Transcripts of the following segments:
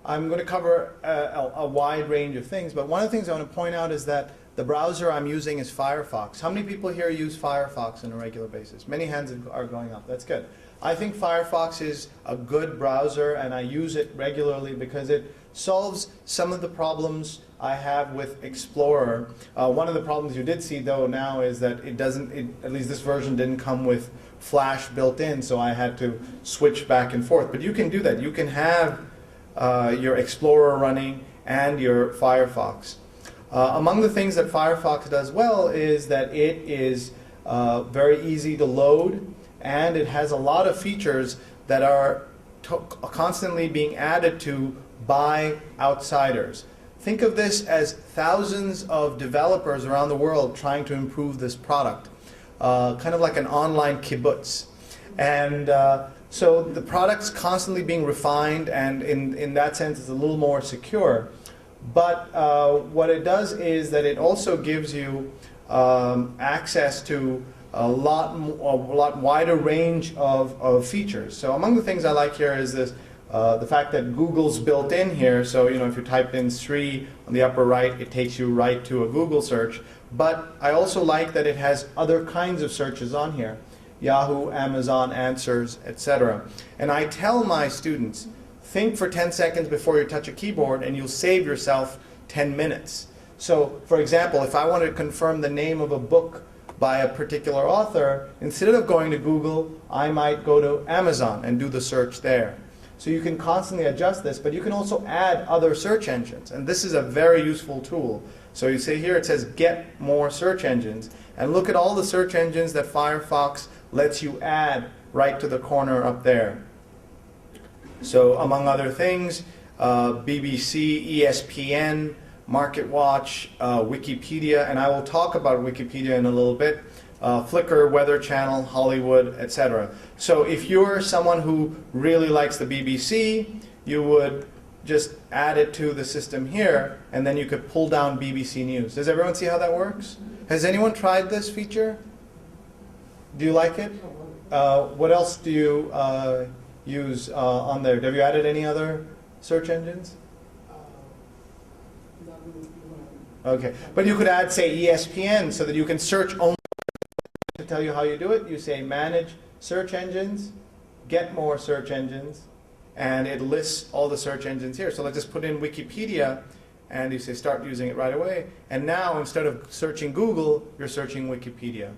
I'm going to cover a wide range of things, but one of the things I want to point out is that the browser I'm using is Firefox. How many people here use Firefox on a regular basis? Many hands are going up. That's good. I think Firefox is a good browser, and I use it regularly because it solves some of the problems I have with Explorer. One of the problems you did see, though, now is that it doesn't, at least this version didn't come with Flash built in, so I had to switch back and forth. But you can do that. You can have your Explorer running and your Firefox. Among the things that Firefox does well is that it is very easy to load, and it has a lot of features that are constantly being added to by outsiders. Think of this as thousands of developers around the world trying to improve this product, kind of like an online kibbutz. And so the product's constantly being refined, and in that sense it's a little more secure. But what it does is that it also gives you access to a lot wider range of features. So among the things I like here is this, the fact that Google's built in here. So if you type in Sree on the upper right, it takes you right to a Google search. But I also like that it has other kinds of searches on here. Yahoo, Amazon, Answers, etc. And I tell my students, think for 10 seconds before you touch a keyboard, and you'll save yourself 10 minutes. So, for example, if I wanted to confirm the name of a book by a particular author, instead of going to Google, I might go to Amazon and do the search there. So you can constantly adjust this, but you can also add other search engines. And this is a very useful tool. So you see here it says get more search engines. And look at all the search engines that Firefox lets you add right to the corner up there. So among other things, BBC, ESPN, MarketWatch, Wikipedia, and I will talk about Wikipedia in a little bit, Flickr, Weather Channel, Hollywood, etc. So if you're someone who really likes the BBC, you would just add it to the system here, and then you could pull down BBC News. Does everyone see how that works? Has anyone tried this feature? Do you like it? What else do you use on there? Have you added any other search engines? Okay, but you could add, say, ESPN, so that you can search only. To tell you how you do it, you say manage search engines, get more search engines, and it lists all the search engines here. So let's just put in Wikipedia, and you say start using it right away. And now instead of searching Google, you're searching Wikipedia.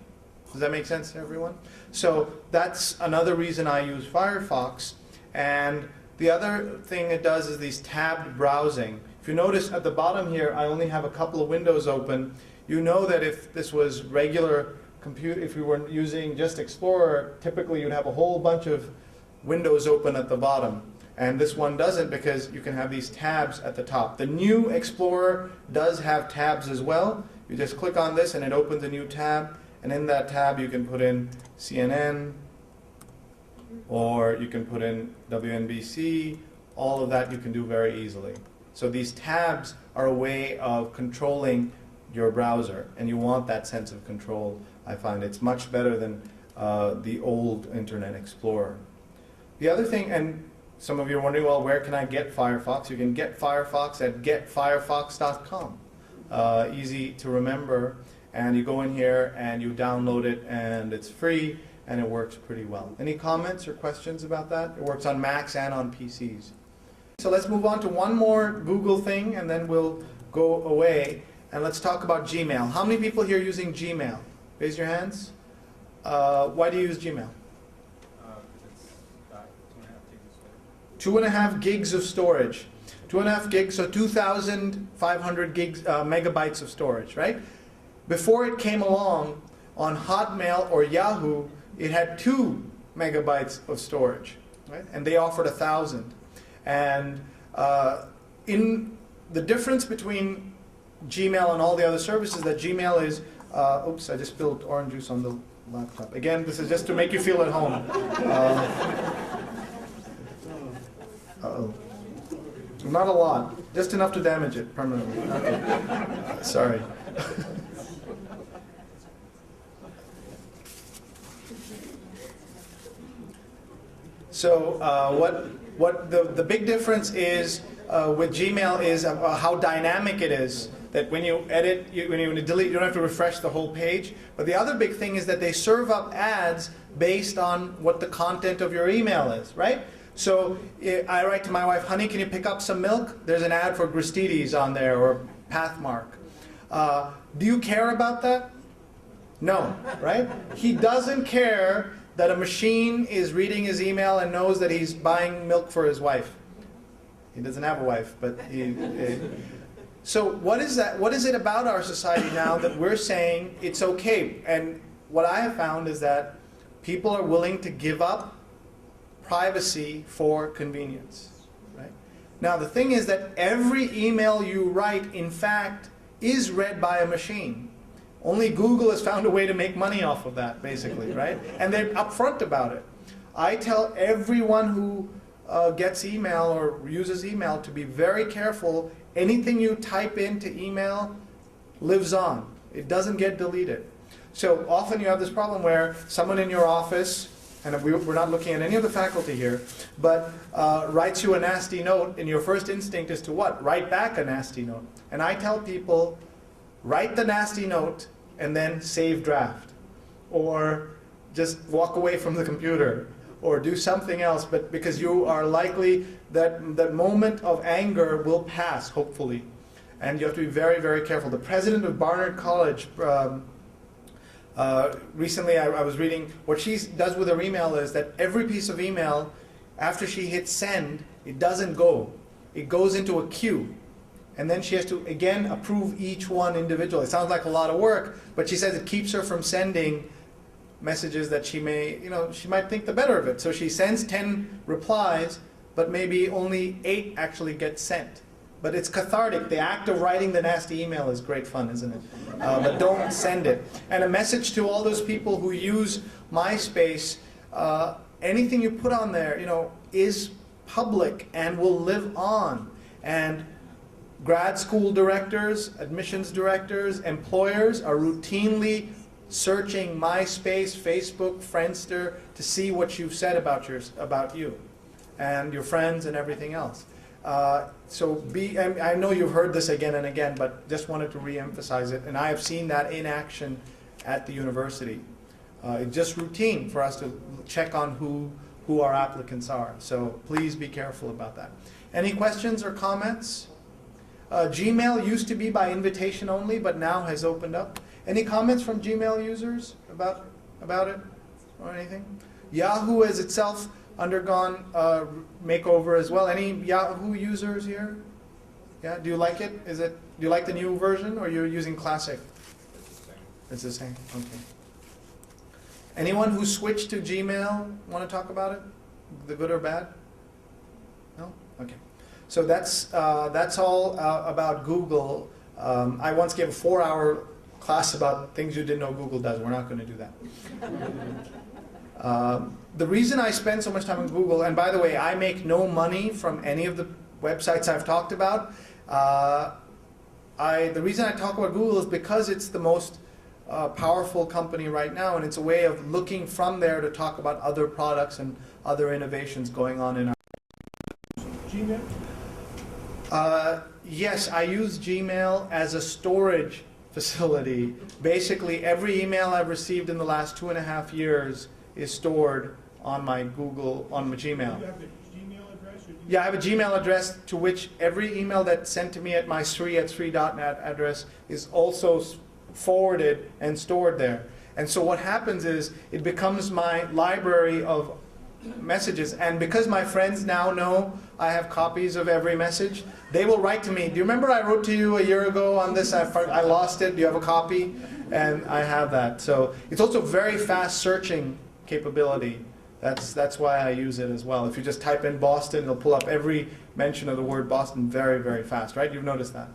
Does that make sense to everyone? So that's another reason I use Firefox. And the other thing it does is these tabbed browsing. If you notice at the bottom here, I only have a couple of windows open. You know that if this was regular compute, if you were using just Explorer, typically you'd have a whole bunch of windows open at the bottom. And this one doesn't, because you can have these tabs at the top. The new Explorer does have tabs as well. You just click on this and it opens a new tab. And in that tab you can put in CNN, or you can put in WNBC. All of that you can do very easily. So these tabs are a way of controlling your browser, and you want that sense of control. I find it's much better than the old Internet Explorer. The other thing, and some of you are wondering, well, where can I get Firefox? You can get Firefox at getfirefox.com. Easy to remember. And you go in here and you download it, and it's free, and it works pretty well. Any comments or questions about that? It works on Macs and on PCs. So let's move on to one more Google thing, and then we'll go away. And let's talk about Gmail. How many people here are using Gmail? Raise your hands. Why do you use Gmail? It's 2.5 gigs of storage. 2.5 gigs of storage. 2.5 gigs, so 2,500 gigs, megabytes of storage, right? Before it came along, on Hotmail or Yahoo, it had 2 megabytes of storage, right? And they offered 1,000. And in the difference between Gmail and all the other services, that Gmail is, oops, I just spilled orange juice on the laptop. Again, this is just to make you feel at home. Uh-oh. Not a lot, just enough to damage it permanently. Okay. Sorry. So what the big difference is with Gmail is how dynamic it is. That when you edit, when you delete, you don't have to refresh the whole page. But the other big thing is that they serve up ads based on what the content of your email is, right? So I write to my wife, honey, can you pick up some milk? There's an ad for Gristedes on there, or Pathmark. Do you care about that? No, right? He doesn't care that a machine is reading his email and knows that he's buying milk for his wife. He doesn't have a wife, but so what is that? What is it about our society now that we're saying it's okay? And what I have found is that people are willing to give up privacy for convenience, right? Now the thing is that every email you write, in fact, is read by a machine. Only Google has found a way to make money off of that, basically, right? And they're upfront about it. I tell everyone who gets email or uses email to be very careful. Anything you type into email lives on. It doesn't get deleted. So often you have this problem where someone in your office, and we're not looking at any of the faculty here, but writes you a nasty note, and your first instinct is to what? Write back a nasty note. And I tell people, write the nasty note and then save draft. Or just walk away from the computer. Or do something else, but because you are likely that moment of anger will pass, hopefully. And you have to be very, very careful. The president of Barnard College, recently I was reading, what she does with her email is that every piece of email, after she hits send, it doesn't go. It goes into a queue. And then she has to, again, approve each one individually. It sounds like a lot of work, but she says it keeps her from sending messages that she may, she might think the better of it. So she sends 10 replies, but maybe only 8 actually get sent. But it's cathartic. The act of writing the nasty email is great fun, isn't it? But don't send it. And a message to all those people who use MySpace, anything you put on there, is public and will live on. And grad school directors, admissions directors, employers are routinely searching MySpace, Facebook, Friendster to see what you've said about you and your friends and everything else. So I know you've heard this again and again, but just wanted to re-emphasize it. And I have seen that in action at the university. It's just routine for us to check on who our applicants are. So please be careful about that. Any questions or comments? Gmail used to be by invitation only, but now has opened up. Any comments from Gmail users about it or anything? Yahoo has itself undergone makeover as well. Any Yahoo users here? Yeah, do you like it? Do you like the new version, or you're using classic? It's the same. Okay. Anyone who switched to Gmail want to talk about it? The good or bad? No? Okay. So that's all about Google. I once gave a 4-hour class about things you didn't know Google does. We're not going to do that. The reason I spend so much time on Google, and by the way, I make no money from any of the websites I've talked about. The reason I talk about Google is because it's the most powerful company right now, and it's a way of looking from there to talk about other products and other innovations going on in our Gmail? Yes, I use Gmail as a storage facility. Basically, every email I've received in the last 2.5 years is stored on my Gmail. Do you have a Gmail address? Yeah, I have a Gmail address to which every email that's sent to me at my sree@sree.net address is also forwarded and stored there. And so what happens is it becomes my library of messages, and because my friends now know I have copies of every message, they will write to me, do you remember I wrote to you a year ago on this, I lost it, do you have a copy? And I have that. So it's also very fast searching capability. That's why I use it as well. If you just type in Boston, it'll pull up every mention of the word Boston very, very fast, right? You've noticed that.